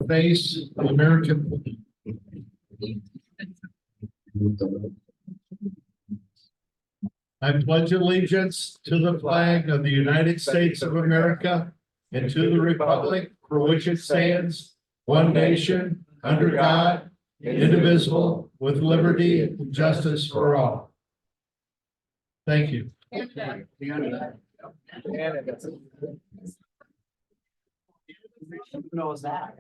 face the American flag. I pledge allegiance to the flag of the United States of America and to the republic for which it stands, one nation, under God, indivisible, with liberty and justice for all. Thank you. Who knows that?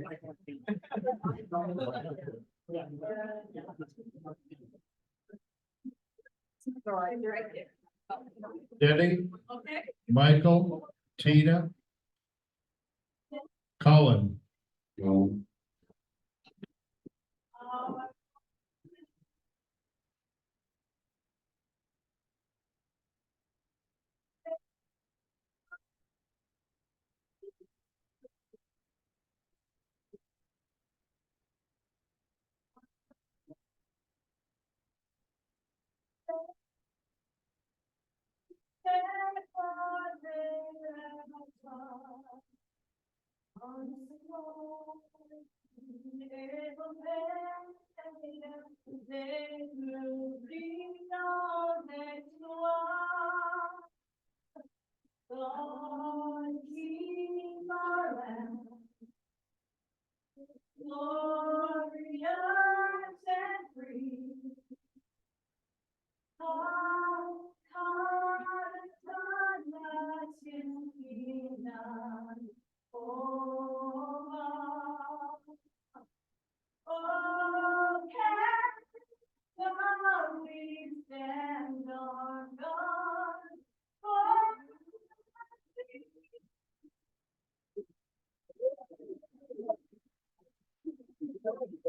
Denny, Michael, Tina, Colin.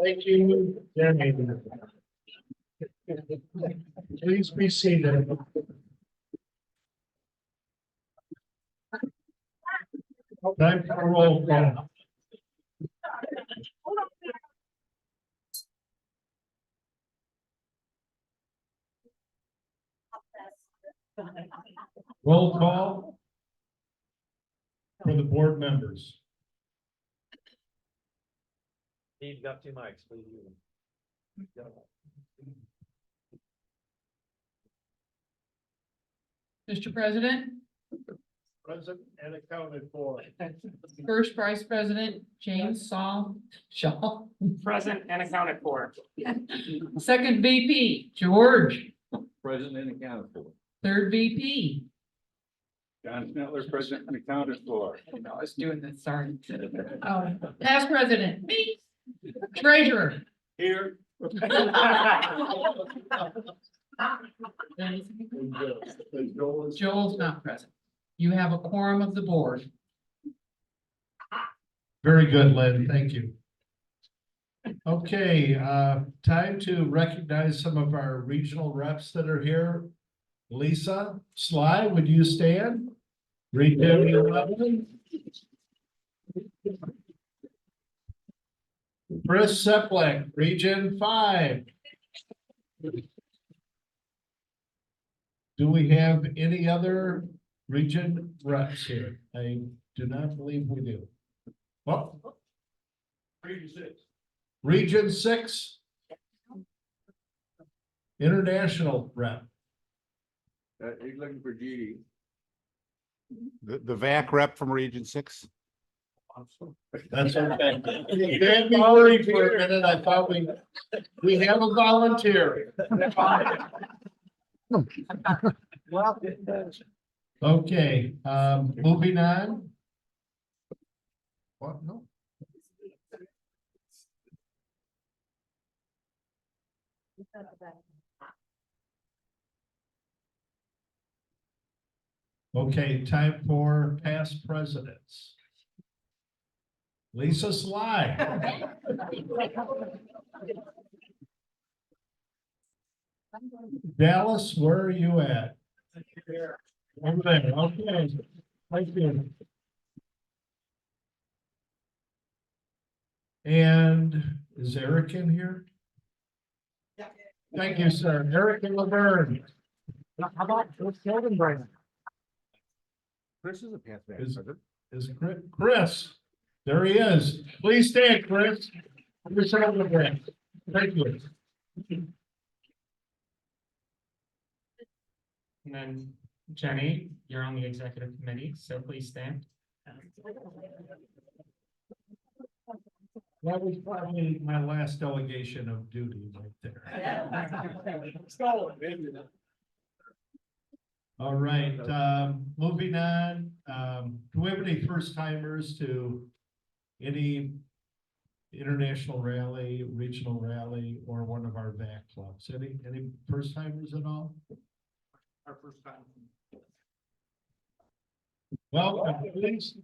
Thank you, Denny. Please be seated. Time for roll call. Roll call for the board members. Steve, got 2 mics, please use them. Mr. President, Present and accounted for. first Vice President James Shaw. Present and accounted for. Second VP George. President and accounted for. Third VP. John Snetler, president and accounted for. I was doing this, sorry. Past President, me. Treasurer. Here. Joel's not present. You have a quorum of the board. Very good, Lynn. Thank you. Okay, time to recognize some of our regional reps that are here. Lisa Sly, would you stand? Region 11. Chris Seplick, Region 5. Do we have any other region reps here? I do not believe we do. Well, Region 6. International rep. He's looking for GD. The VAC rep from Region 6. That's okay. You had me worried for a minute. I thought we have a volunteer. Okay, moving on. What? No. Okay, time for past presidents. Lisa Sly. Dallas, where are you at? Over there, okay. Thank you. And is Eric in here? Yeah. Thank you, sir. Eric and Laverne. How about Sheldon Brandon? Chris is a past VAC Is- president. Is Chris? There he is. Please stand, Chris. Thank you. And then Jenny, you're on the executive committee, so please stand. That was probably my last delegation of duty right there. All right, moving on, do we have any first timers to any international rally, regional rally, or one of our VAC clubs? Any first timers at all? Our first time. Welcome, please.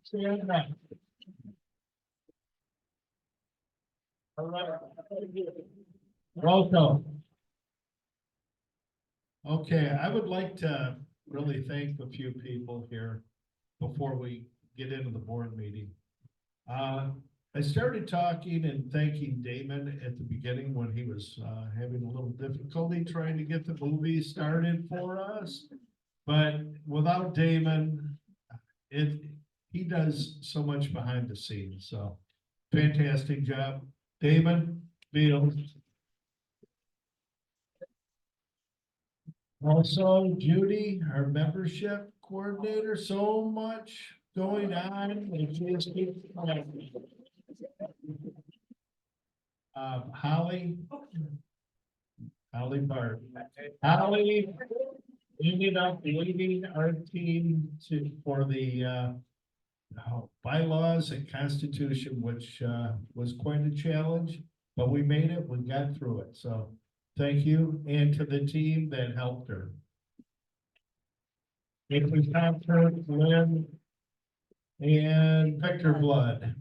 Stand up. All right. Welcome. Okay, I would like to really thank a few people here before we get into the board meeting. I started talking and thanking Damon at the beginning when he was having a little difficulty trying to get the movie started for us. But without Damon, he does so much behind the scenes, so fantastic job. Damon, Bill. Also, Judy, our membership coordinator, so much going on. And she just keeps going. Holly Bart. Holly ended up leading our team for the bylaws and constitution, which was quite a challenge, but we made it, we got through it, so thank you, and to the team that helped her. If we have her, Lynn and Victor Blood.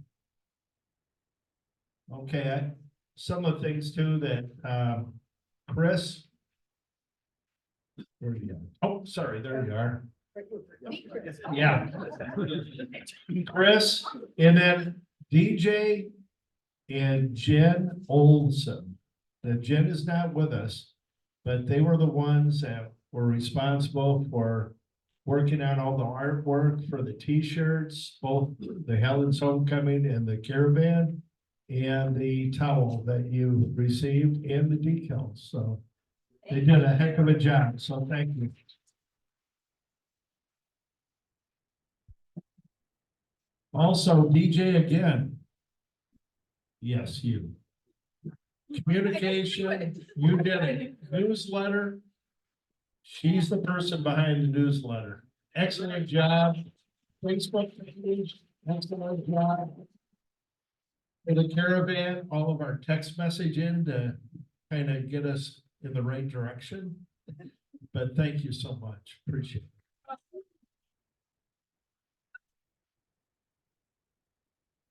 Okay, some of the things too that Chris. Where are you? Oh, sorry, there you are. Yeah. Chris, and then DJ and Jen Olson. Now, Jen is not with us, but they were the ones that were responsible for working on all the artwork for the t-shirts, both the Helen's Homecoming and the caravan, and the towel that you received and the decals. So they did a heck of a job. So thank you. Also, DJ again. Yes, you. Communication, you did it. Newsletter. She's the person behind the newsletter. Excellent job. Facebook page, excellent job. For the caravan, all of our text messaging to kind of get us in the right direction. But thank you so much. Appreciate it.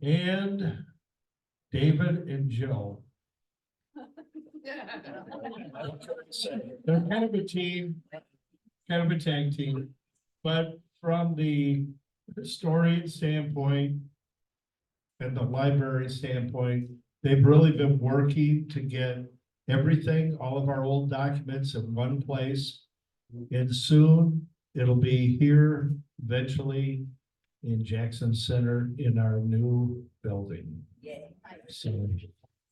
And David and Joe. They're kind of a team, kind of a tag team, but from the historian standpoint and the library standpoint, they've really been working to get everything, all of our old documents in one place. And soon it'll be here eventually in Jackson Center in our new building. So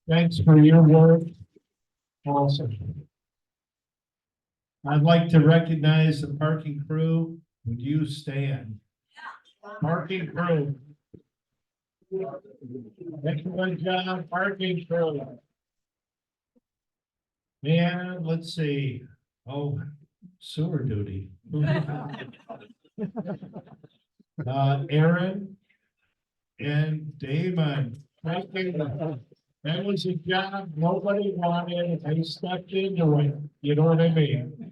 thanks for your work. Awesome. I'd like to recognize the parking crew. Would you stand? Parking crew. Excellent job, parking crew. And let's see. Oh, sewer duty. Aaron and Damon. That was a job nobody wanted. They stepped into it. You know what I mean?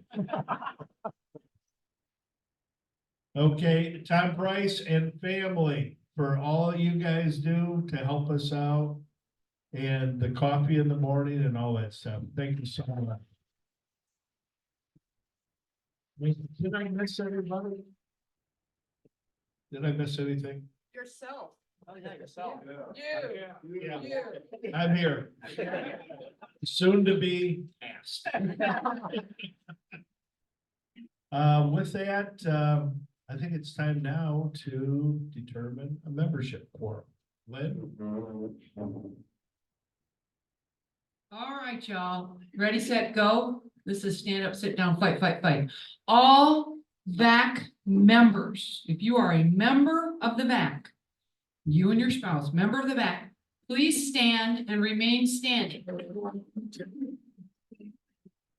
Okay, Tom Price and family for all you guys do to help us out. And the coffee in the morning and all that stuff. Thank you so much. Did I miss everybody? Did I miss anything? Yourself. Oh, yeah, yourself. Yeah. I'm here. Soon to be asked. With that, I think it's time now to determine a membership quorum. Lynn? All right, y'all. Ready, set, go. This is stand up, sit down, fight, fight, fight. All VAC members, if you are a member of the VAC, you and your spouse, member of the VAC, please stand and remain standing.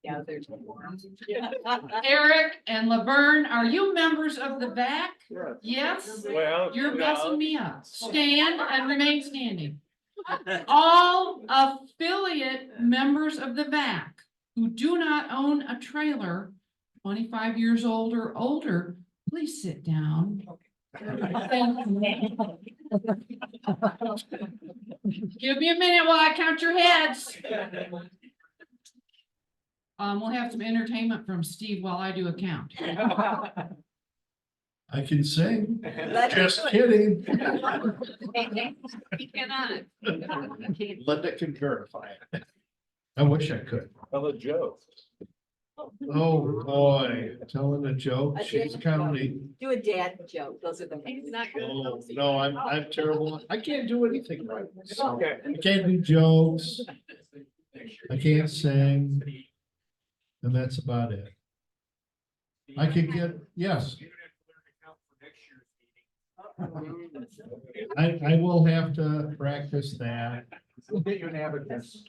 Yeah, there's. Eric and Laverne, are you members of the VAC? Yes? Well. You're messing me up. Stand and remain standing. All affiliate members of the VAC who do not own a trailer, 25 years old or older, please sit down. Give me a minute while I count your heads. We'll have some entertainment from Steve while I do a count. I can sing. Just kidding. He cannot. Linda can verify it. I wish I could. Tell a joke. Oh, boy, telling a joke, she's counting. Do a dad joke, those are the. He's not good. Oh, no, I'm terrible. I can't do anything right. So, Okay. I can't do jokes. I can't sing. And that's about it. I could get, yes. I will have to practice that. We'll get you an abacus.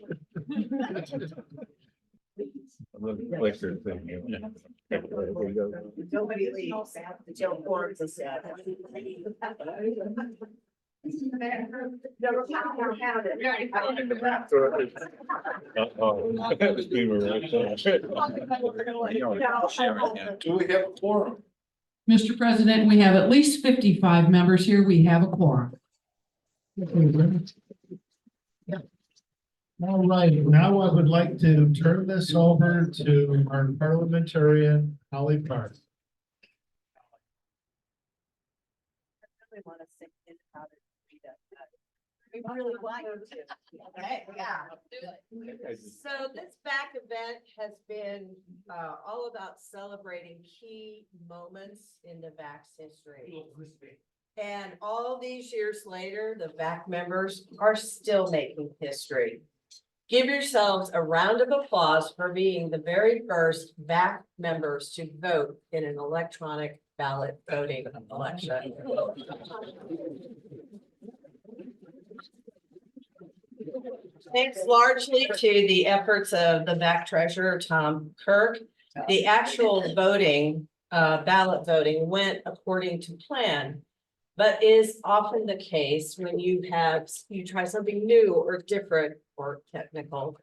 Nobody leaves. The joke boards is sad. Do we have a quorum? Mr. President, we have at least 55 members here. We have a quorum. All right, now I would like to turn this over to our parliamentarian, Holly Park. We really want you to. Okay, yeah. So this VAC event has been all about celebrating key moments in the VAC's history. And all these years later, the VAC members are still making history. Give yourselves a round of applause for being the very first VAC members to vote in an electronic ballot voting election. Thanks largely to the efforts of the VAC treasurer, Tom Kirk, the actual voting, ballot voting went according to plan. But is often the case when you try something new or different or technical.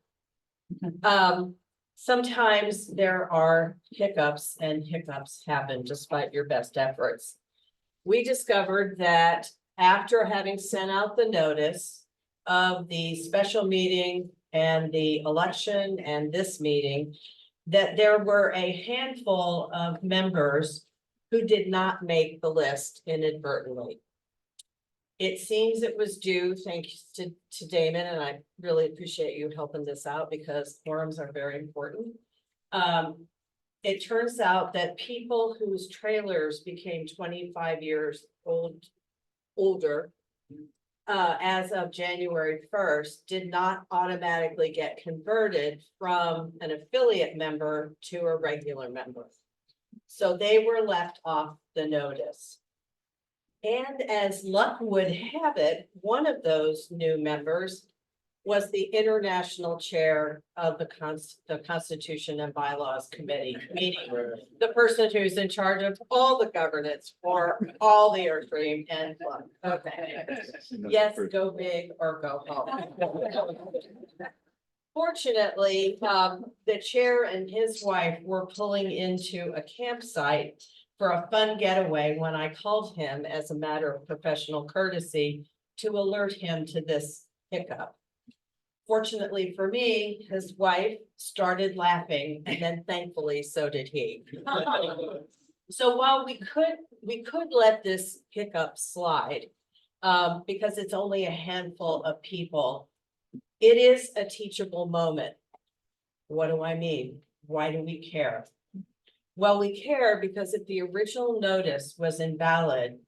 Sometimes there are hiccups, and hiccups happen despite your best efforts. We discovered that after having sent out the notice of the special meeting and the election and this meeting, that there were a handful of members who did not make the list inadvertently. It seems it was due, thanks to Damon, and I really appreciate you helping this out because quorums are very important. It turns out that people whose trailers became 25 years older as of January 1st did not automatically get converted from an affiliate member to a regular member. So they were left off the notice. And as luck would have it, one of those new members was the international chair of the Constitution and Bylaws Committee, meaning the person who's in charge of all the governance for all the Airstream and Plug. Okay. Yes, go big or go home. Fortunately, the chair and his wife were pulling into a campsite for a fun getaway when I called him as a matter of professional courtesy to alert him to this hiccup. Fortunately for me, his wife started laughing, and then thankfully so did he. So while we could let this hiccup slide, because it's only a handful of people, it is a teachable moment. What do I mean? Why do we care? Well, we care because if the original notice was invalid,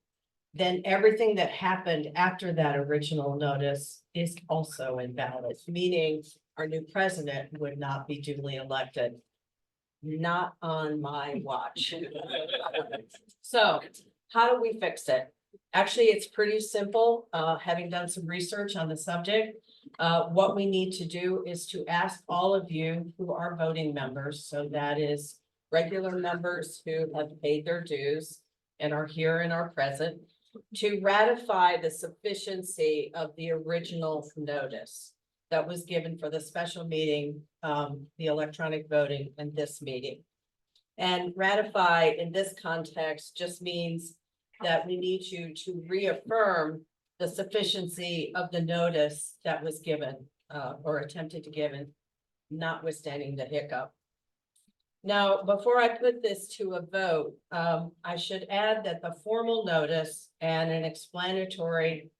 then everything that happened after that original notice is also invalid, meaning our new president would not be duly elected. Not on my watch. So how do we fix it? Actually, it's pretty simple. Having done some research on the subject, what we need to do is to ask all of you who are voting members, so that is regular members who have paid their dues and are here and are present, to ratify the sufficiency of the original notice that was given for the special meeting, the electronic voting and this meeting. And ratify in this context just means that we need you to reaffirm the sufficiency of the notice that was given, or attempted to given, notwithstanding the hiccup. Now, before I put this to a vote, I should add that the formal notice and an explanatory,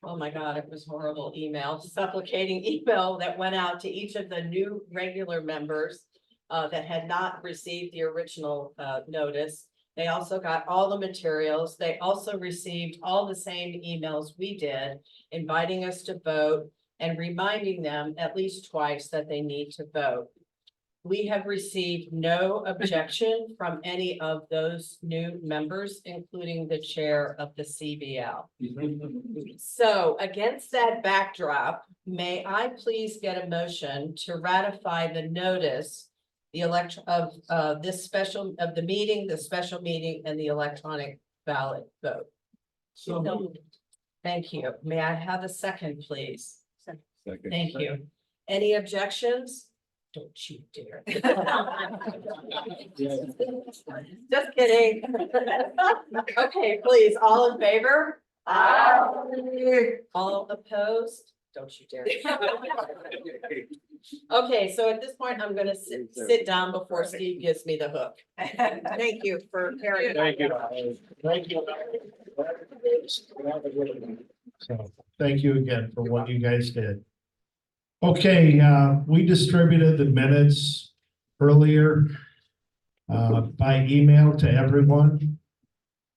oh my God, it was horrible email, supplicating email that went out to each of the new regular members that had not received the original notice. They also got all the materials. They also received all the same emails we did, inviting us to vote and reminding them at least twice that they need to vote. We have received no objection from any of those new members, including the chair of the CBL. So against that backdrop, may I please get a motion to ratify the notice, the this special of the meeting, the special meeting, and the electronic ballot vote. So. Thank you. May I have a second, please? Second. Thank you. Any objections? Don't you dare. Just kidding. Okay, please, all in favor? All opposed? Don't you dare. Okay, so at this point, I'm gonna sit down before Steve gives me the hook. Thank you for carrying. Thank you. Thank you. So, thank you again for what you guys did. Okay, we distributed the minutes earlier by email to everyone.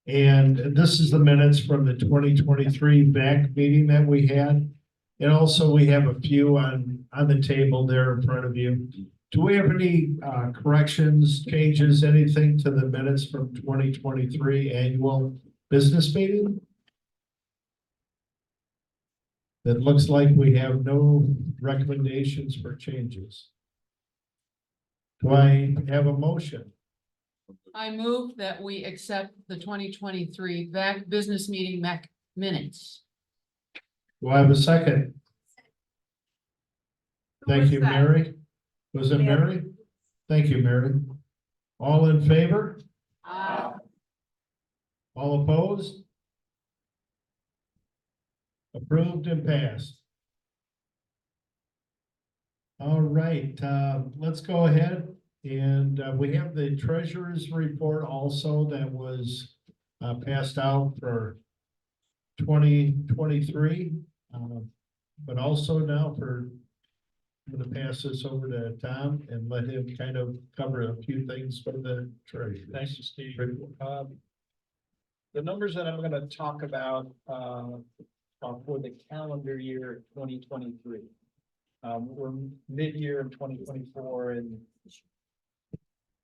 And this is the minutes from the 2023 VAC meeting that we had. And also we have a few on the table there in front of you. Do we have any corrections, changes, anything to the minutes from 2023 annual business meeting? It looks like we have no recommendations for changes. Do I have a motion? I move that we accept the 2023 VAC business meeting minutes. Do I have a second? Thank you, Mary. Was it Mary? Thank you, Mary. All in favor? All opposed? Approved and passed. All right, let's go ahead and we have the treasurer's report also that was passed out for 2023. But also now I'm gonna pass this over to Tom and let him kind of cover a few things for the treasurer. Thank you, Steve. The numbers that I'm gonna talk about, are for the calendar year 2023. We're mid-year in 2024 and.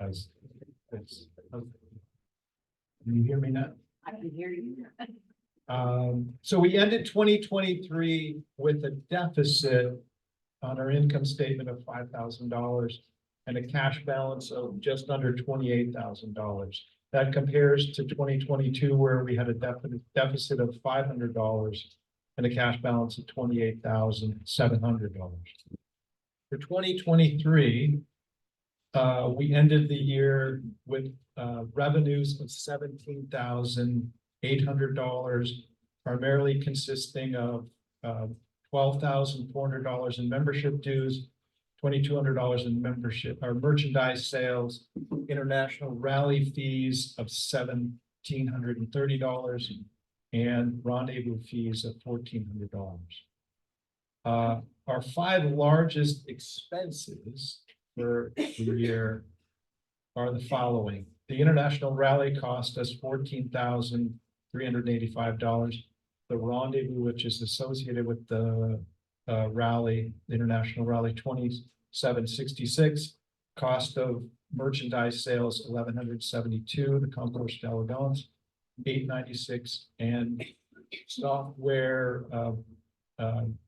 Can you hear me now? I can hear you. So we ended 2023 with a deficit on our income statement of $5,000 and a cash balance of just under $28,000. That compares to 2022, where we had a deficit of $500 and a cash balance of $28,700. For 2023, we ended the year with revenues of $17,800, primarily consisting of $12,400 in membership dues, $2,200 in membership or merchandise sales, international rally fees of $1,730, and rendezvous fees of $1,400. Our five largest expenses for the year are the following. The international rally cost us $14,000 $385. The rendezvous, which is associated with the rally, the International Rally 2766. Cost of merchandise sales, $1,172. The Concours d'Elegance, $896, and software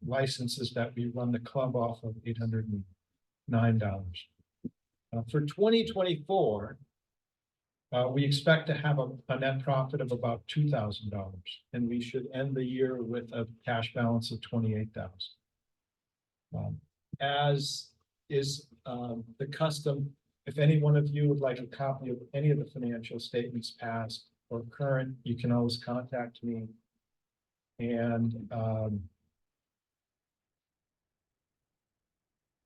licenses that we run the club off of, $809. For 2024, we expect to have a net profit of about $2,000, and we should end the year with a cash balance of $28,000. As is the custom, if any one of you would like a copy of any of the financial statements past or current, you can always contact me. And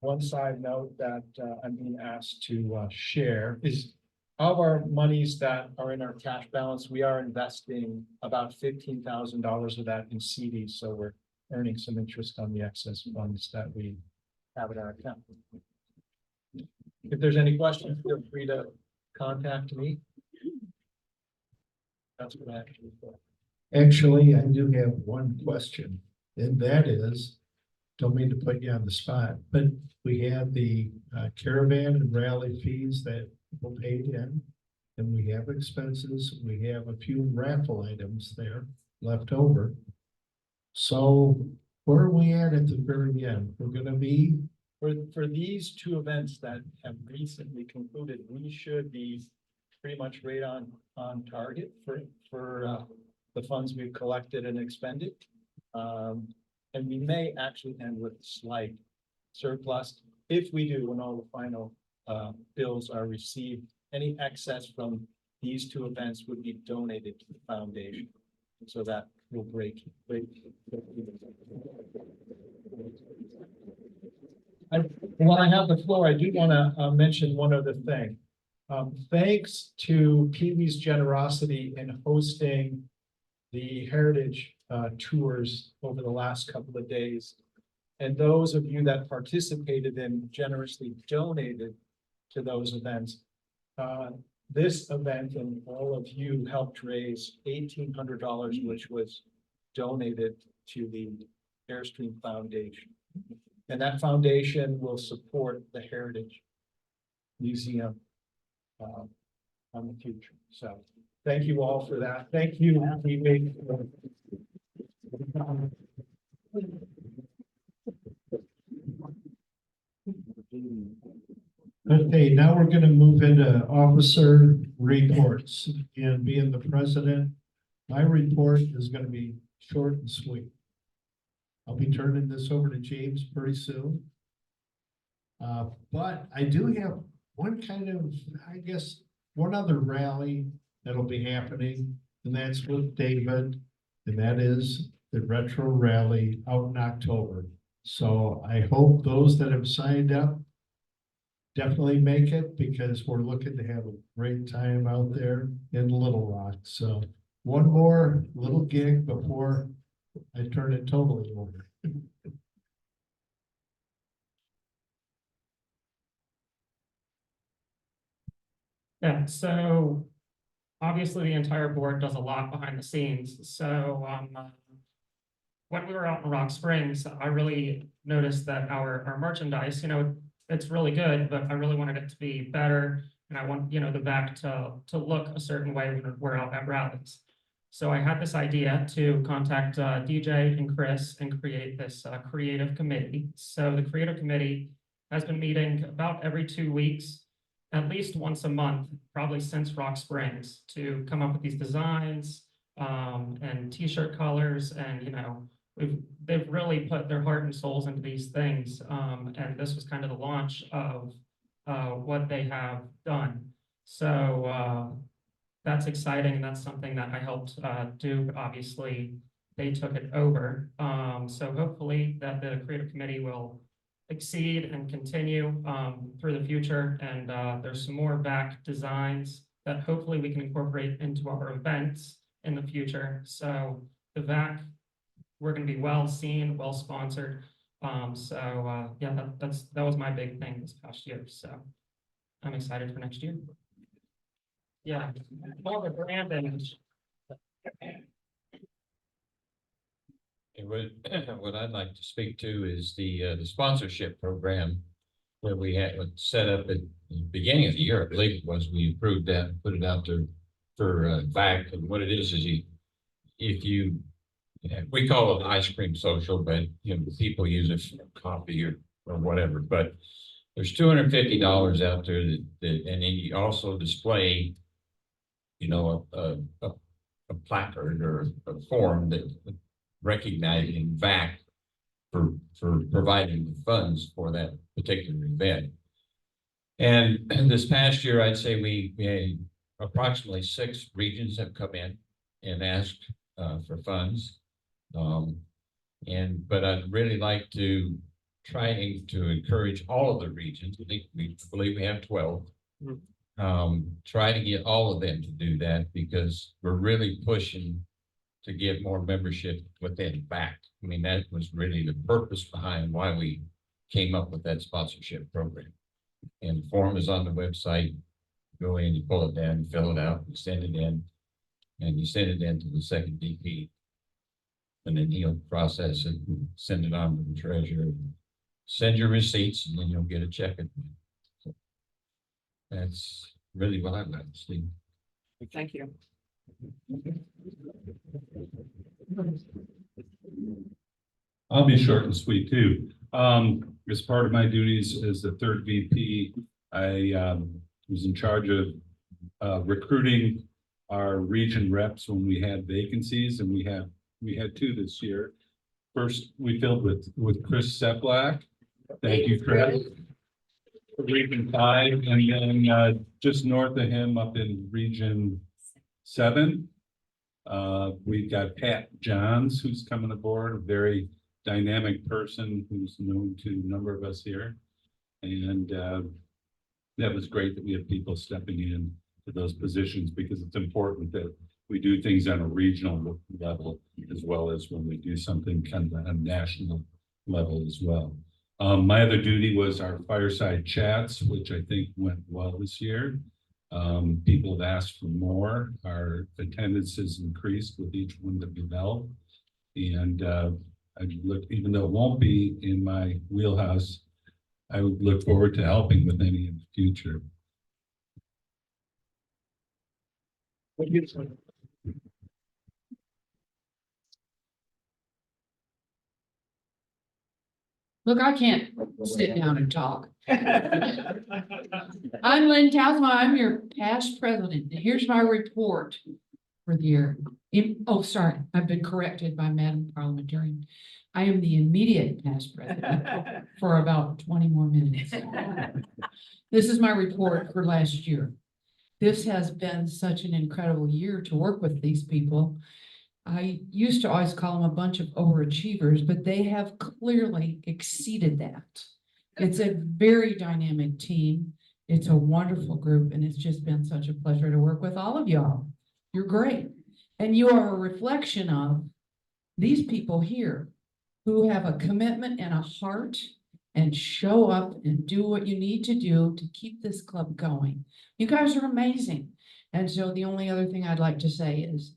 one side note that I'm being asked to share is of our monies that are in our cash balance, we are investing about $15,000 of that in CDs. So we're earning some interest on the excess funds that we have in our account. If there's any questions, feel free to contact me. That's what I actually thought. Actually, I do have one question, and that is, don't mean to put you on the spot, but we have the caravan and rally fees that were paid in, and we have expenses, we have a few raffle items there left over. So where are we at the very end? We're gonna be, For these two events that have recently concluded, we should be pretty much right on target for the funds we've collected and expended. And we may actually end with slight surplus. If we do, when all the final bills are received, any excess from these two events would be donated to the foundation. So that will break. While I have the floor, I do want to mention one other thing. Thanks to Pee-wee's generosity in hosting the heritage tours over the last couple of days. And those of you that participated and generously donated to those events. This event and all of you helped raise $1,800, which was donated to the Airstream Foundation. And that foundation will support the Heritage Museum on the future. So thank you all for that. Thank you. okay, now we're gonna move into officer reports, and being the president, my report is gonna be short and sweet. I'll be turning this over to James pretty soon. But I do have one kind of, I guess, one other rally that'll be happening, and that's with David, and that is the retro rally out in October. So I hope those that have signed up definitely make it, because we're looking to have a great time out there in Little Rock. So one more little gig before I turn it totally over. Yeah, so obviously the entire board does a lot behind the scenes. So when we were out in Rock Springs, I really noticed that our merchandise, it's really good, but I really wanted it to be better. And I want, the VAC to look a certain way when we're out at rallies. So I had this idea to contact DJ and Chris and create this creative committee. So the creative committee has been meeting about every 2 weeks, at least once a month, probably since Rock Springs, to come up with these designs and t-shirt colors. And, they've really put their heart and souls into these things. And this was kind of the launch of what they have done. So that's exciting. That's something that I helped do, but obviously they took it over. So hopefully that the creative committee will exceed and continue through the future. And there's some more VAC designs that hopefully we can incorporate into our events in the future. So the VAC, we're going to be well seen, well sponsored. Yeah, that was my big thing this past year. So I'm excited for next year. Yeah, all the brand image. And what I'd like to speak to is the sponsorship program that we had set up at the beginning of the year, I believe it was, we approved that, and put it out there for VAC, and what it is if you, we call it an ice cream social, but you know, people use it for coffee or whatever, but there's $250 out there that, and then you also display, you know, a placard or a form that recognizing VAC for providing the funds for that particular event. And this past year, I'd say we had approximately 6 regions have come in and asked for funds. But I'd really like to try to encourage all of the regions. We believe we have 12. Try to get all of them to do that because we're really pushing to get more membership within VAC. I mean, that was really the purpose behind why we came up with that sponsorship program. And the form is on the website. Go in, you pull it down, you fill it out, you send it in, and you send it in to the second DP. And then he'll process it and send it on to the treasurer. Send your receipts, and then you'll get a check. So that's really what I'd like to see. Thank you. I'll be short and sweet too. As part of my duties as the 3rd VP, I was in charge of recruiting our region reps when we had vacancies, and we had 2 this year. First, we filled with Chris Seplak. Thank you, Chris. Region 5, and then just north of him up in Region 7. We've got Pat Johns, who's coming aboard, a very dynamic person who's known to a number of us here. And that was great that we have people stepping in to those positions because it's important that we do things on a regional level as well as when we do something kind of on a national level as well. My other duty was our fireside chats, which I think went well this year. People have asked for more. Our attendance has increased with each one that we held. And I look, even though it won't be in my wheelhouse, I would look forward to helping with any in the future. Look, I can't sit down and talk. I'm Lynn Tausma. I'm your past president. Here's my report for the year. Oh, sorry, I've been corrected by Madam Parliamentarian. I am the immediate past president for about 20 more minutes. This is my report for last year. This has been such an incredible year to work with these people. I used to always call them a bunch of overachievers, but they have clearly exceeded that. It's a very dynamic team. It's a wonderful group, and it's just been such a pleasure to work with all of y'all. You're great. And you are a reflection of these people here who have a commitment and a heart and show up and do what you need to do to keep this club going. You guys are amazing. And so the only other thing I'd like to say is,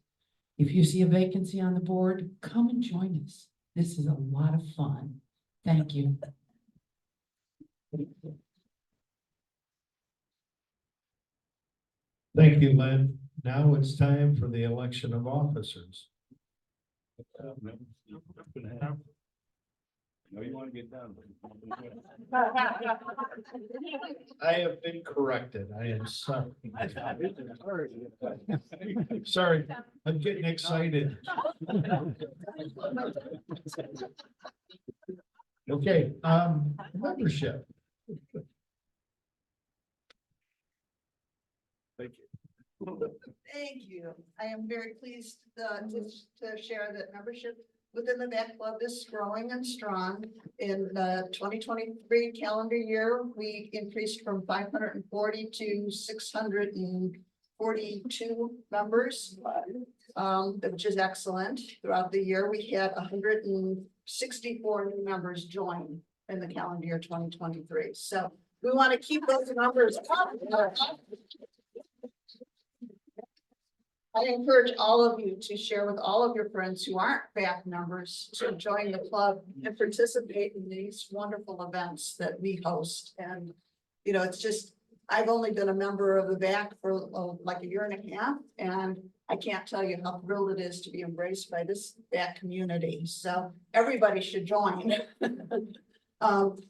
if you see a vacancy on the board, come and join us. This is a lot of fun. Thank you. Thank you, Lynn. Now it's time for the election of officers. No, you want to get done. I have been corrected. I am sorry. Sorry, I'm getting excited. Okay, membership. Thank you. Thank you. I am very pleased to share that membership within the VAC Club is growing and strong. In the 2023 calendar year, we increased from 540 to 642 members, which is excellent. Throughout the year, we had 164 new members join in the calendar year 2023. So we want to keep those numbers up. I encourage all of you to share with all of your friends who aren't VAC members to join the club and participate in these wonderful events that we host. And, you know, it's just, I've only been a member of the VAC for like a year and a half, and I can't tell you how thrilled it is to be embraced by this VAC community. So everybody should join. The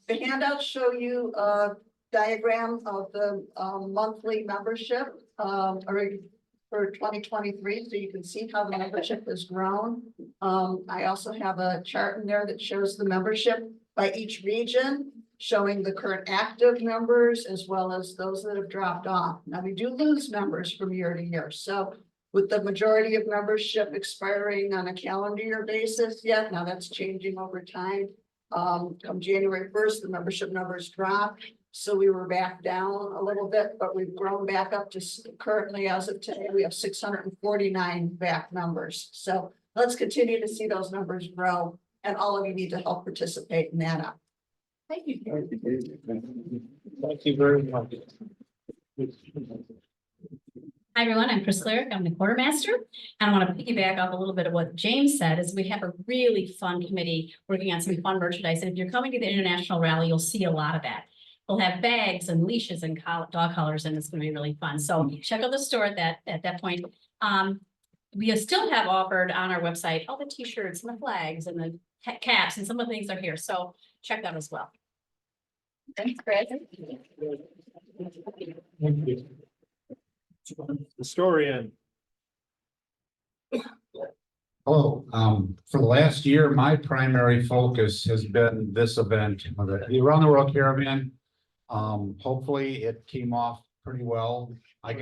handouts show you a diagram of the monthly membership for 2023, so you can see how the membership has grown. I also have a chart in there that shows the membership by each region, showing the current active members as well as those that have dropped off. Now, we do lose members from year to year. So with the majority of membership expiring on a calendar year basis yet, now that's changing over time. Come January 1st, the membership numbers dropped. So we were back down a little bit, but we've grown back up to currently, as of today, we have 649 VAC members. So let's continue to see those numbers grow, and all of you need to help participate in that. Thank you. Thank you very much. Hi, everyone. I'm Chris Lyric. I'm the quartermaster. And I want to piggyback off a little bit of what James said, is we have a really fun committee working on some fun merchandise. And if you're coming to the international rally, you'll see a lot of that. We'll have bags and leashes and dog collars, and it's going to be really fun. So check out the store at that point. We still have offered on our website all the t-shirts and the flags and the caps, and some of the things are here. So check that as well. Thanks, Chris. Thank you. Historian. Hello, for the last year, my primary focus has been this event, the Around the World Caravan. Hopefully it came off pretty well. But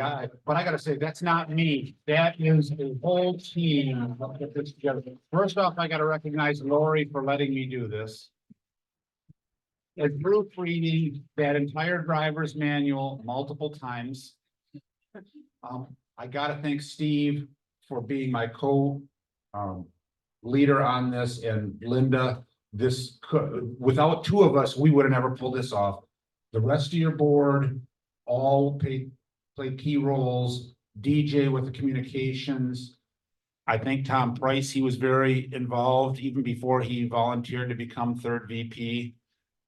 I gotta say, that's not me. That is a whole team that put this together. First off, I gotta recognize Lori for letting me do this. And proofreading that entire driver's manual multiple times. I gotta thank Steve for being my leader on this, and Linda. Without two of us, we would have never pulled this off. The rest of your board all played key roles. DJ with the communications. I think Tom Price, he was very involved even before he volunteered to become third VP.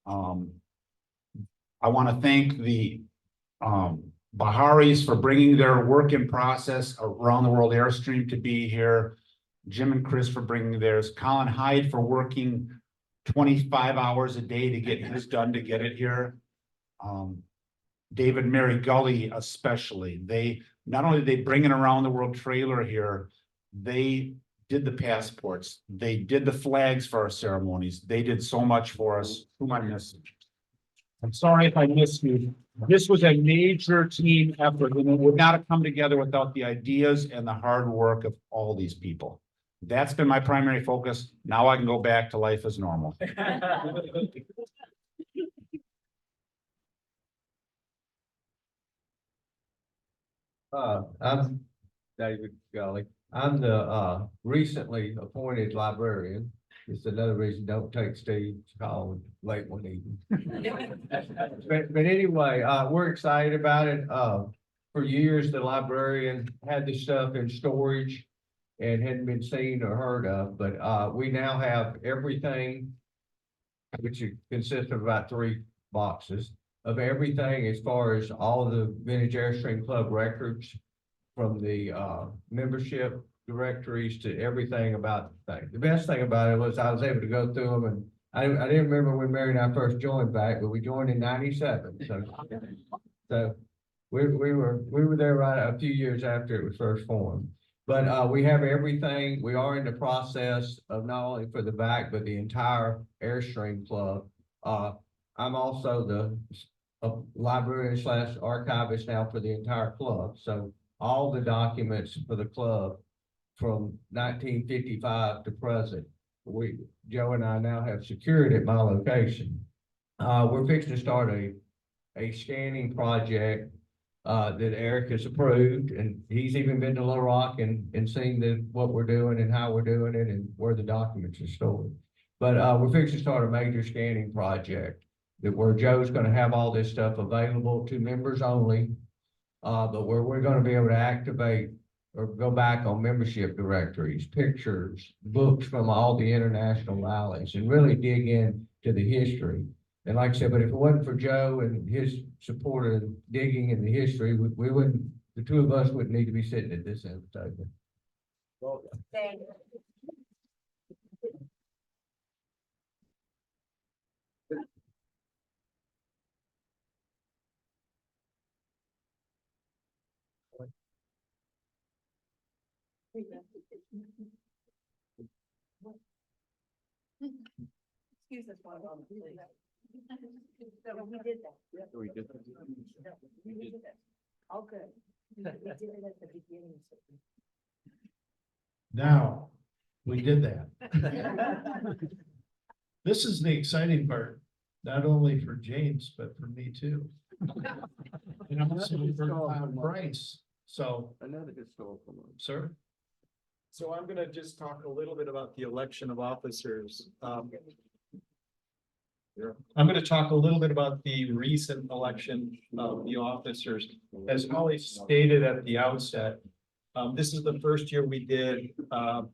I want to thank the Baharis for bringing their work in process around the world Airstream to be here. Jim and Chris for bringing theirs. Colin Hyde for working 25 hours a day to get his done to get it here. David, Mary Gully especially. They not only did they bring an around the world trailer here, they did the passports. They did the flags for our ceremonies. They did so much for us. Who am I missing? I'm sorry if I missed you. This was a major team effort, and it would not have come together without the ideas and the hard work of all these people. That's been my primary focus. Now I can go back to life as normal. I'm David Gully. I'm the recently appointed librarian. It's another reason don't take Steve's call late one evening. But anyway, we're excited about it. For years, the librarian had this stuff in storage and hadn't been seen or heard of, but we now have everything, which consists of about 3 boxes of everything as far as all of the Vintage Airstream Club records, from the membership directories to everything about the thing. The best thing about it was I was able to go through them, and I didn't remember when Mary and I first joined back, but we joined in '97. So we were there right a few years after it was first formed. But we have everything. We are in the process of not only for the VAC, but the entire Airstream Club. I'm also the librarian / archivist now for the entire club. So all the documents for the club from 1955 to present, Joe and I now have secured at my location. We're fixing to start a scanning project that Eric has approved, and he's even been to Little Rock and seen what we're doing and how we're doing it and where the documents are stored. But we're fixing to start a major scanning project where Joe's going to have all this stuff available to members only, but where we're going to be able to activate or go back on membership directories, pictures, books from all the international rallies and really dig in to the history. And like I said, but if it wasn't for Joe and his support of digging in the history, we wouldn't, the two of us wouldn't need to be sitting at this end of the table. Excuse us one moment. We did that. We did that. All good. We did it at the beginning. Now, we did that. This is the exciting part, not only for James, but for me too. And also for Bryce, so. Another historical one. Sir? So I'm gonna just talk a little bit about the election of officers. I'm gonna talk a little bit about the recent election of the officers. As Holly stated at the outset, this is the first year we did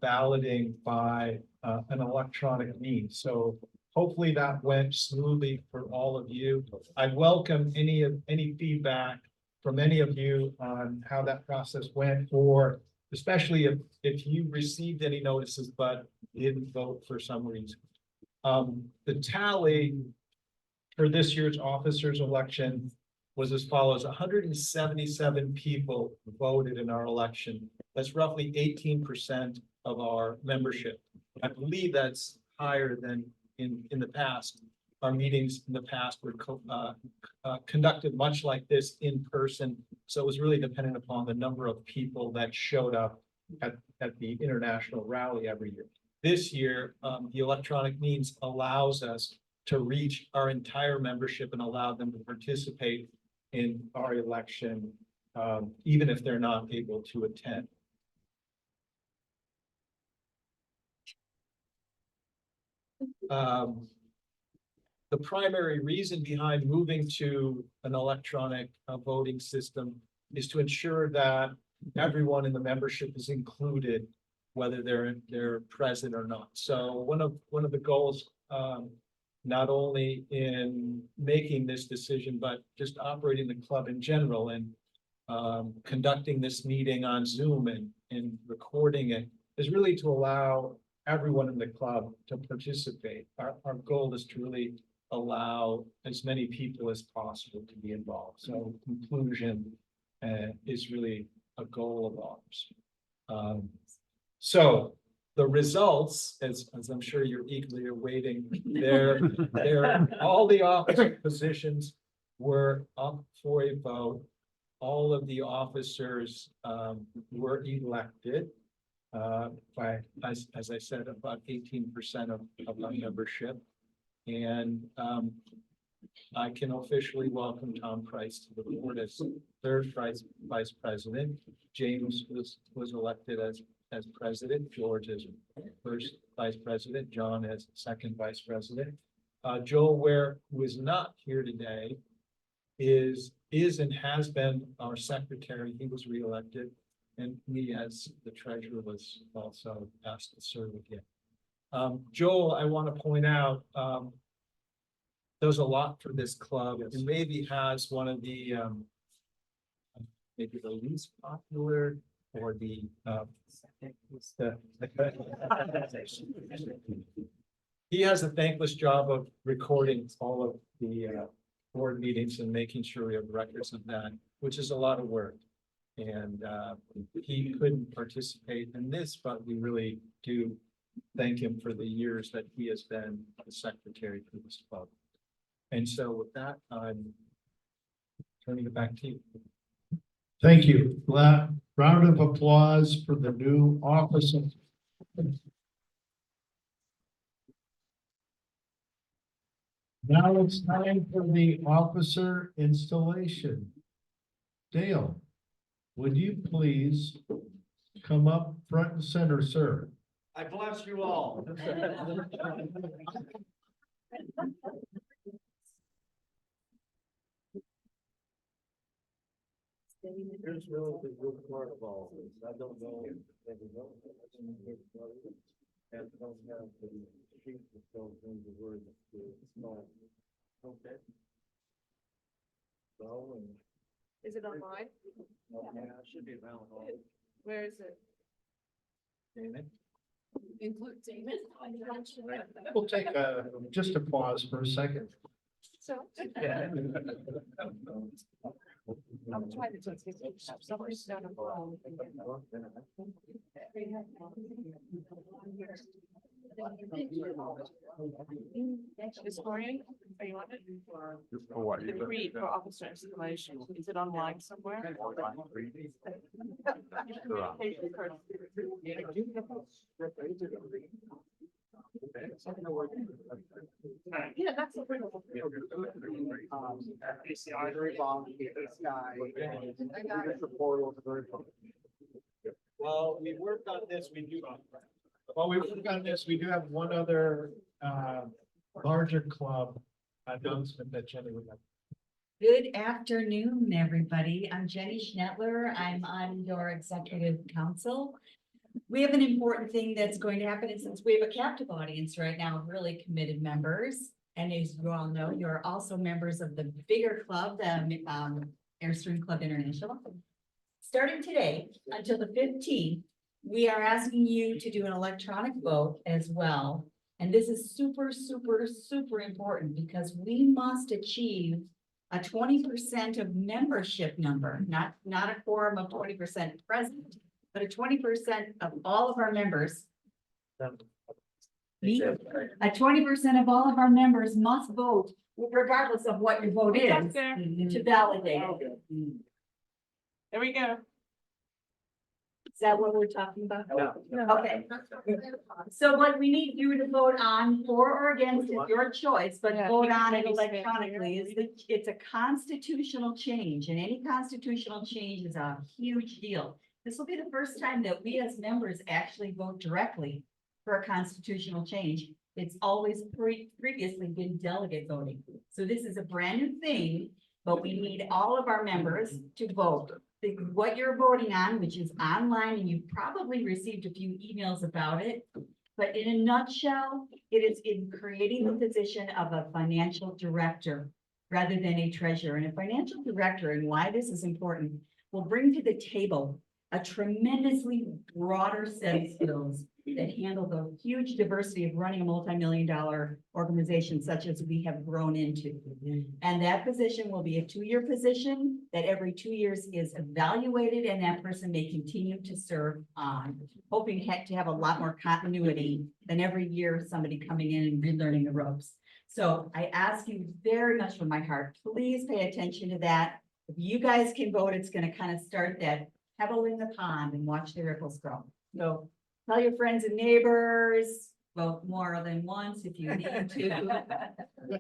balloting by an electronic means. So hopefully that went smoothly for all of you. I welcome any feedback from any of you on how that process went, or especially if you received any notices but didn't vote for some reason. The tally for this year's officers election was as follows: 177 people voted in our election. That's roughly 18% of our membership. I believe that's higher than in the past. Our meetings in the past were conducted much like this in person. So it was really dependent upon the number of people that showed up at the international rally every year. This year, the electronic means allows us to reach our entire membership and allow them to participate in our election, even if they're not able to attend. The primary reason behind moving to an electronic voting system is to ensure that everyone in the membership is included, whether they're present or not. So one of the goals, not only in making this decision, but just operating the club in general and conducting this meeting on Zoom and recording it, is really to allow everyone in the club to participate. Our goal is to really allow as many people as possible to be involved. So inclusion is really a goal of ours. So the results, as I'm sure you're eagerly awaiting, all the officer positions were up for a vote. All of the officers were elected by, as I said, about 18% of our membership. And I can officially welcome Tom Price to the board as third vice president. James was elected as president. George as first vice president. John as second vice president. Joel Ware, who is not here today, is and has been our secretary. He was reelected, and me as the treasurer was also asked to serve again. Joel, I want to point out, does a lot for this club, and maybe has one of the maybe the least popular or he has a thankless job of recording all of the board meetings and making sure we have records of that, which is a lot of work. And he couldn't participate in this, but we really do thank him for the years that he has been the secretary for this club. And so with that, I'm turning it back to you. Thank you. Round of applause for the new officer. Now it's time for the officer installation. Dale, would you please come up front and center, sir? I bless you all. Here's really the good part of all this, I don't know. And don't have the sheet that tells them the word to small. Okay. So, and. Is it online? Yeah, it should be available. Where is it? Include Damon? We'll take just a pause for a second. So. I'm trying to take it. Somebody's down a phone. This morning, are you on it? The creed for officer installation, is it online somewhere? Yeah, that's. Well, we worked on this, we do. While we work on this, we do have one other larger club announcement that Jenny would like. Good afternoon, everybody. I'm Jenny Schnettler. I'm on your executive council. We have an important thing that's going to happen, and since we have a captive audience right now of really committed members, and as you all know, you're also members of the bigger club, the Airstream Club International. Starting today until the 15th, we are asking you to do an electronic vote as well. And this is super, super, super important because we must achieve a 20% of membership number, not a quorum of 20% present, but a 20% of all of our members. Me, a 20% of all of our members must vote, regardless of what your vote is, to validate it. There we go. Is that what we're talking about? Yeah. Okay. So what we need you to vote on, for or against, is your choice, but Yeah. vote on it electronically. It's a constitutional change, and any constitutional change is a huge deal. This will be the first time that we as members actually vote directly for a constitutional change. It's always previously been delegate voting. So this is a brand new thing, but we need all of our members to vote. What you're voting on, which is online, and you've probably received a few emails about it. But in a nutshell, it is in creating the position of a financial director rather than a treasurer. And a financial director, and why this is important, will bring to the table a tremendously broader set of skills that handle the huge diversity of running a multi-million-dollar organization such as we have grown into. And that position will be a 2-year position that every 2 years is evaluated, and that person may continue to serve on, hoping to have a lot more continuity than every year somebody coming in and relearning the ropes. So I ask you very much from my heart, please pay attention to that. If you guys can vote, it's going to kind of start that pebble in the pond and watch the ripples grow. So tell your friends and neighbors, vote more than once if you need to.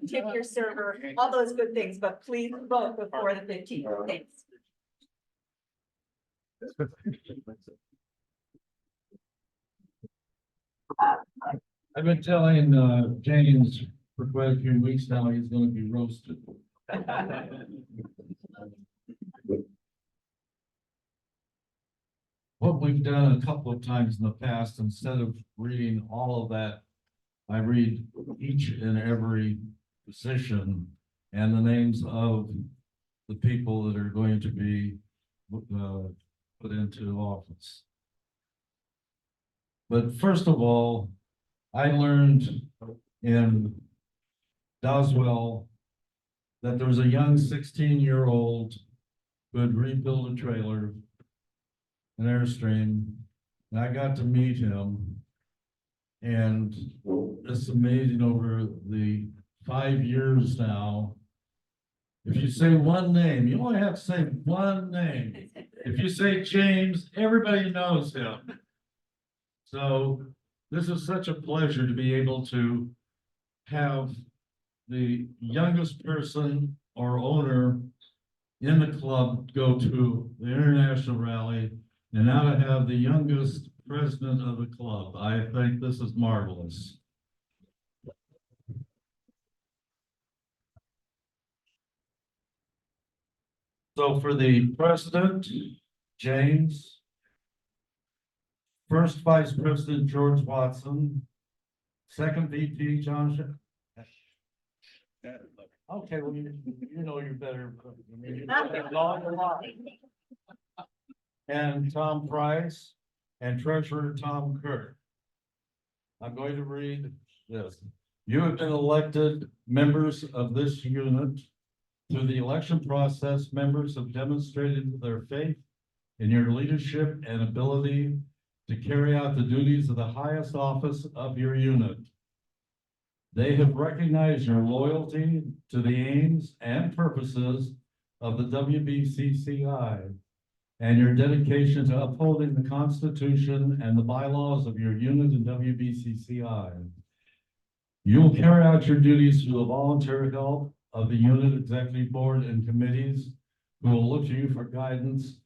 Tip your server, all those good things, but please vote before the 15th. Thanks. I've been telling James for quite a few weeks now, he's gonna be roasted. What we've done a couple of times in the past, instead of reading all of that, I read each and every position and the names of the people that are going to be put into office. But first of all, I learned in Doswell that there was a young 16-year-old who had rebuilt a trailer, an Airstream, and I got to meet him. And it's amazing over the 5 years now. If you say one name, you only have to say one name. If you say James, everybody knows him. So this is such a pleasure to be able to have the youngest person or owner in the club go to the international rally, and now to have the youngest president of the club. I think this is marvelous. So for the president, James. First vice president, George Watson. Second VP, John. Okay, well, you know you're better. And Tom Price and treasurer Tom Kirk. I'm going to read this. You have been elected members of this unit. Through the election process, members have demonstrated their faith in your leadership and ability to carry out the duties of the highest office of your unit. They have recognized your loyalty to the aims and purposes of the WBCCI and your dedication to upholding the Constitution and the bylaws of your unit and WBCCI. You will carry out your duties through the voluntary help of the unit executive board and committees who will look to you for guidance.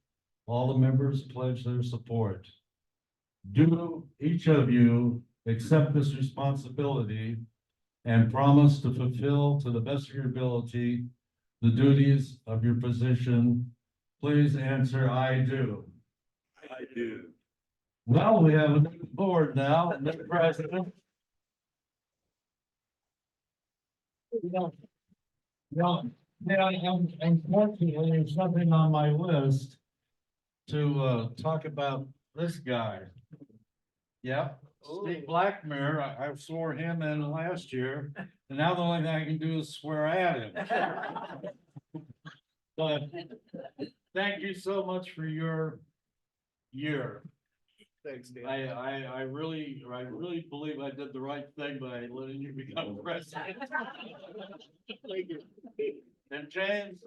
All the members pledge their support. Do each of you accept this responsibility and promise to fulfill to the best of your ability the duties of your position? Please answer, I do. I do. Well, we have a new board now, new president. Well, unfortunately, there's nothing on my list to talk about this guy. Yep, Steve Blackmer, I swore him in last year, and now the only thing I can do is swear at him. But thank you so much for your year. Thanks, Dan. I really believe I did the right thing by letting you become president. And James,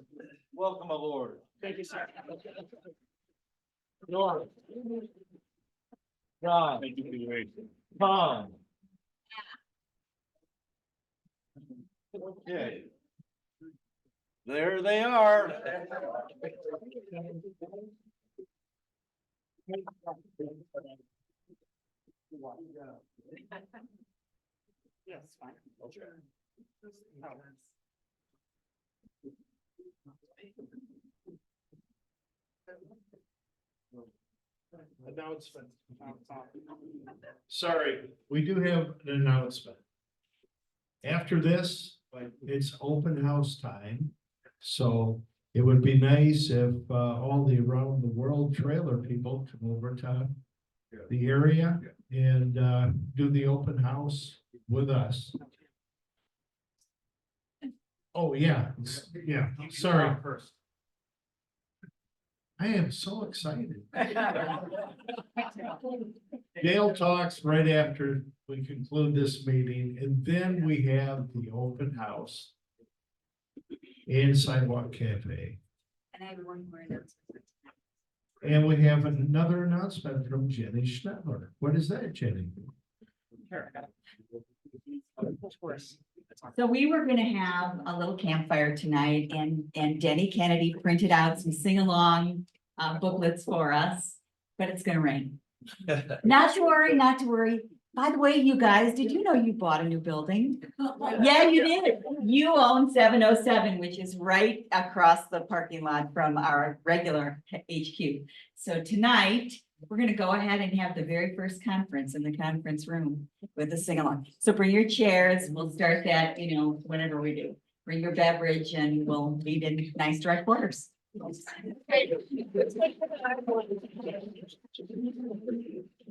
welcome aboard. Thank you, sir. Norm. John. Tom. Okay. There they are. Yes, fine. Announcement. Sorry, we do have an announcement. After this, it's open house time. So it would be nice if all the around the world trailer people come over to the area and do the open house with us. Oh, yeah, yeah, sorry. I am so excited. Dale talks right after we conclude this meeting, and then we have the open house and sidewalk cafe. And I have one more announcement. And we have another announcement from Jenny Schnettler. What is that, Jenny? So we were gonna have a little campfire tonight and Denny Kennedy printed out some sing-along booklets for us, but it's gonna rain. Not to worry, not to worry. By the way, you guys, did you know you bought a new building? Yeah, you did. You own 707, which is right across the parking lot from our regular HQ. So tonight, we're gonna go ahead and have the very first conference in the conference room with the sing-along. So bring your chairs, we'll start that, whenever we do. Bring your beverage and we'll meet in nice dry quarters.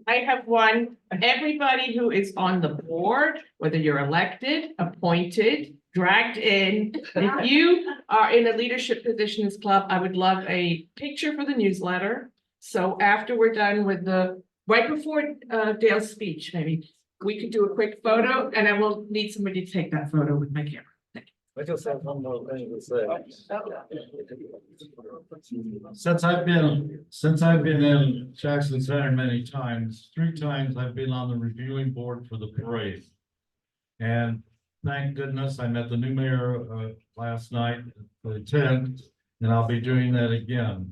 I have one, everybody who is on the board, whether you're elected, appointed, dragged in. If you are in a leadership positions club, I would love a picture for the newsletter. So after we're done with right before Dale's speech, maybe we could do a quick photo and I will need somebody to take that photo with my camera. I just have one more thing to say. Since I've been in Jackson Center many times, 3 times I've been on the reviewing board for the parade. And thank goodness I met the new mayor last night for the 10th, and I'll be doing that again.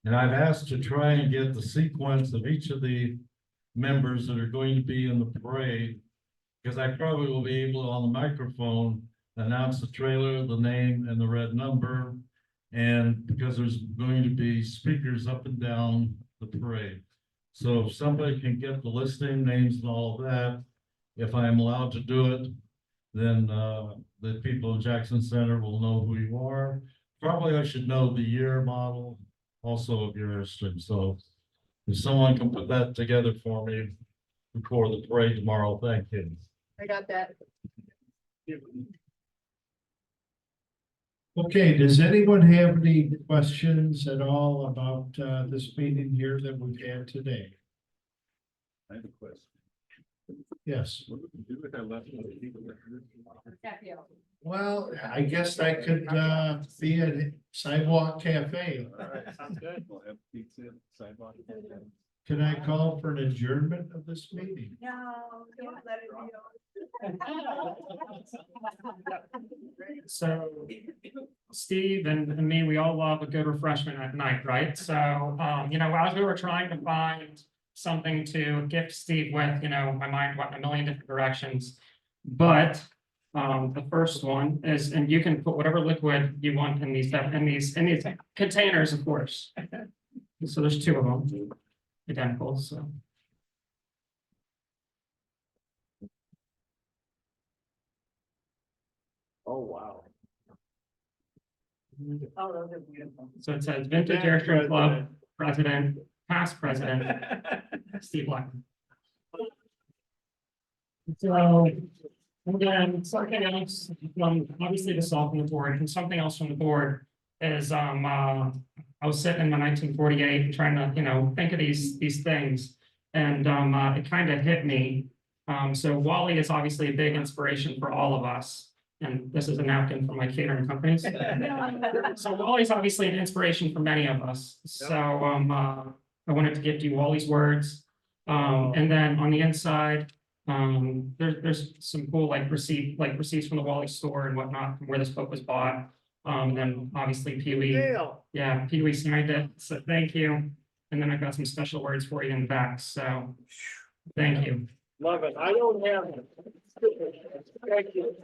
And I've asked to try and get the sequence of each of the members that are going to be in the parade, because I probably will be able to, on the microphone, announce the trailer, the name, and the red number. And because there's going to be speakers up and down the parade. So if somebody can get the listing names and all of that, if I'm allowed to do it, then the people in Jackson Center will know who you are. Probably I should know the year, model, also of your Airstream. So if someone can put that together for me before the parade tomorrow, thank you. I got that. Okay, does anyone have any questions at all about this meeting here that we've had today? I have a question. Yes. What do we do with our leftover people? Well, I guess I could be at Sidewalk Cafe. All right, sounds good. We'll have pizza, sidewalk. Can I call for an adjournment of this meeting? No, don't let it be. So Steve and me, we all love a good refreshment at night, right? So, as we were trying to find something to gift Steve with, my mind went in a million different directions. But the first one is, and you can put whatever liquid you want in these containers, of course. So there's two of them, identical, so. Oh, wow. Oh, those are beautiful. So it says Vintage Airstream Club President, past president, Steve Blackman. So, and then something else from, obviously the salt from the board, and something else from the board is, I was sitting in my 1948 trying to, think of these things. And, it kind of hit me. So Wally is obviously a big inspiration for all of us. And this is a napkin from my catering companies. So Wally's obviously an inspiration for many of us. So, I wanted to gift you Wally's words. And then on the inside, there's some cool receipts from the Wally store and whatnot, from where this book was bought. Then obviously Pee Wee, yeah, Pee Wee signed it, so thank you. And then I've got some special words for you in the back, so thank you. Love it. I don't have it. Thank you.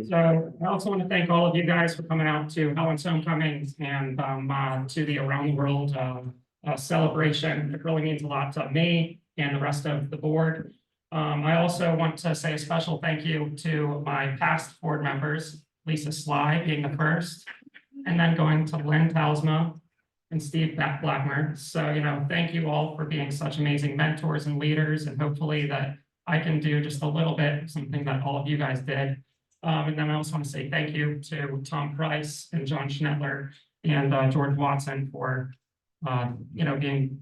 So I also want to thank all of you guys for coming out to Helen's Homecoming and to the Around the World celebration. It really means a lot to me and the rest of the board. I also want to say a special thank you to my past board members, Lisa Sly being the first, and then going to Lynn Talsma and Steve Blackmer. So, thank you all for being such amazing mentors and leaders, and hopefully that I can do just a little bit of something that all of you guys did. And then I also want to say thank you to Tom Price and John Schnettler and George Watson for, being,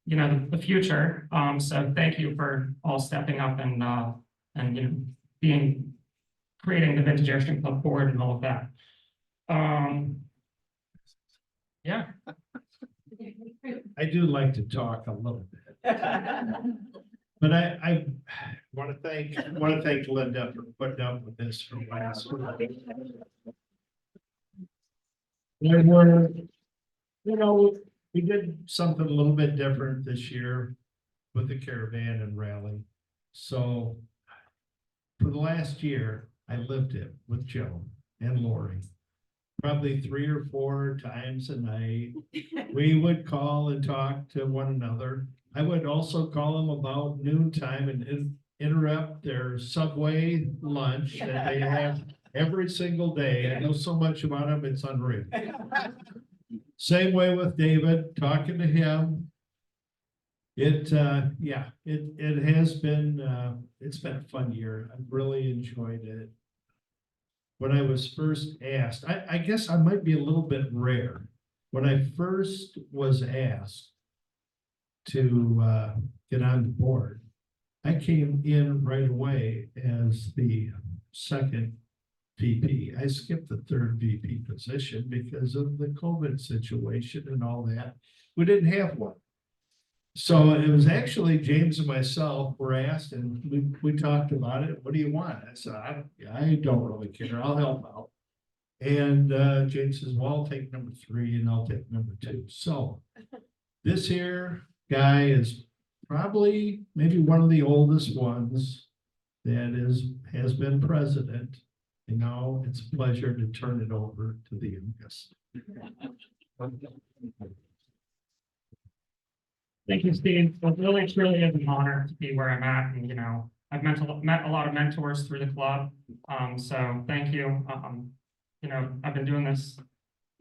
the future. So thank you for all stepping up and creating the Vintage Airstream Club board and all of that. Yeah. I do like to talk a little bit. But I want to thank Linda for putting up with this for last. There were, we did something a little bit different this year with the caravan and rally. So for the last year, I lived it with Joe and Lori. Probably 3 or 4 times a night. We would call and talk to one another. I would also call them about noontime and interrupt their Subway lunch that they have every single day. I know so much about them, it's unreal. Same way with David, talking to him. It has been, it's been a fun year. I've really enjoyed it. When I was first asked, I guess I might be a little bit rare. When I first was asked to get on the board, I came in right away as the second VP. I skipped the third VP position because of the COVID situation and all that. We didn't have one. So it was actually James and myself were asked, and we talked about it. What do you want? I said, I don't really care. I'll help out. And James says, well, I'll take number 3 and I'll take number 2. So this here guy is probably maybe one of the oldest ones that has been president. And now it's a pleasure to turn it over to the youngest. Thank you, Steve. It really truly is an honor to be where I'm at, and, I've met a lot of mentors through the club. So thank you. I've been doing this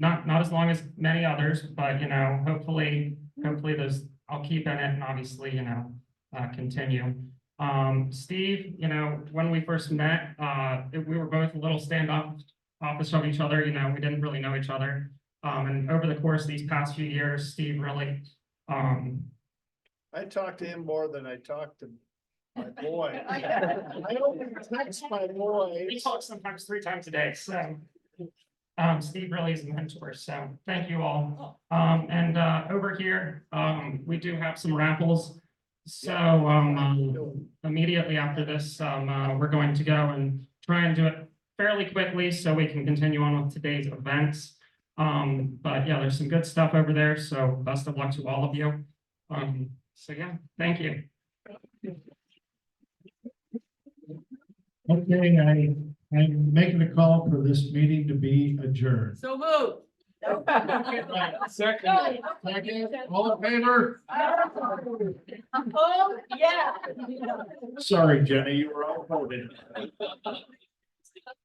not as long as many others, but, hopefully those, I'll keep in it and obviously, continue. Steve, when we first met, we were both a little standoffish of each other, we didn't really know each other. And over the course of these past few years, Steve really, I talked to him more than I talked to my boy. I only text my boy. we talk sometimes 3 times a day, so. Steve really is a mentor, so thank you all. And over here, we do have some raffles. So immediately after this, we're going to go and try and do it fairly quickly so we can continue on with today's events. But yeah, there's some good stuff over there, so best of luck to all of you. So yeah, thank you. Okay, I'm making a call for this meeting to be adjourned. So moved. Second, all in favor? Oh, yeah. Sorry, Jenny, you were all voted.